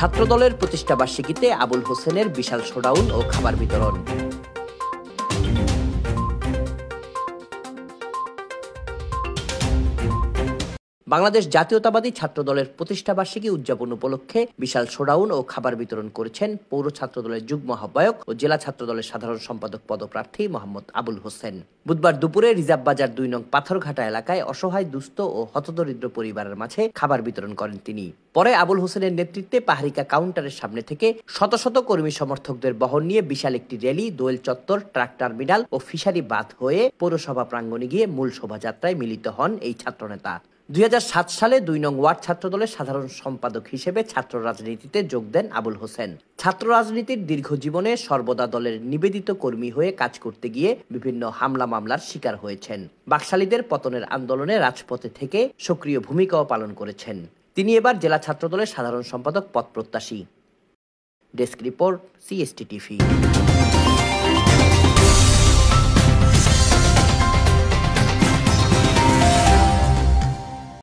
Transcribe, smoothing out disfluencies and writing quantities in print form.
ছাত্রদলের প্রতিষ্ঠাবার্ষিকীতে আবুল হোসেনের বিশাল শোডাউন ও খাবার বিতরণ। বাংলাদেশ জাতীয়তাবাদী ছাত্রদলের প্রতিষ্ঠাবার্ষিকী উদযাপন উপলক্ষে বিশাল শোডাউন ও খাবার বিতরণ করেছেন পৌর ছাত্রদলের যুগ্ম আহ্বায়ক ও জেলা ছাত্রদলের সাধারণ সম্পাদক পদপ্রার্থী মোহাম্মদ আবুল হোসেন। বুধবার দুপুরে রিজার্ভ বাজার ২ নং পাথরঘাটা এলাকায় অসহায় দুস্থ ও হতদরিদ্র পরিবারের মাঝে খাবার বিতরণ করেন তিনি। পরে আবুল হোসেনের নেতৃত্বে পাহাড়িকা কাউন্টারের সামনে থেকে শত শত কর্মী সমর্থকদের বহন নিয়ে বিশাল একটি র্যালি দোয়েল চত্বর, ট্রাক টার্মিনাল ও ফিশারি বাঁধ হয়ে পৌরসভা প্রাঙ্গণে গিয়ে মূল শোভাযাত্রায় মিলিত হন এই ছাত্রনেতা। ২০০৭ সালে ২ নং ওয়ার্ড ছাত্রদলের সাধারণ সম্পাদক হিসেবে ছাত্র রাজনীতিতে যোগ দেন আবুল হোসেন। ছাত্র রাজনীতির দীর্ঘ জীবনে সর্বদা দলের নিবেদিত কর্মী হয়ে কাজ করতে গিয়ে বিভিন্ন হামলা মামলার শিকার হয়েছেন। বাকশালীদের পতনের আন্দোলনে রাজপথে থেকে সক্রিয় ভূমিকাও পালন করেছেন। তিনি এবার জেলা ছাত্রদলের সাধারণ সম্পাদক পদপ্রত্যাশী। Desk report, CST TV।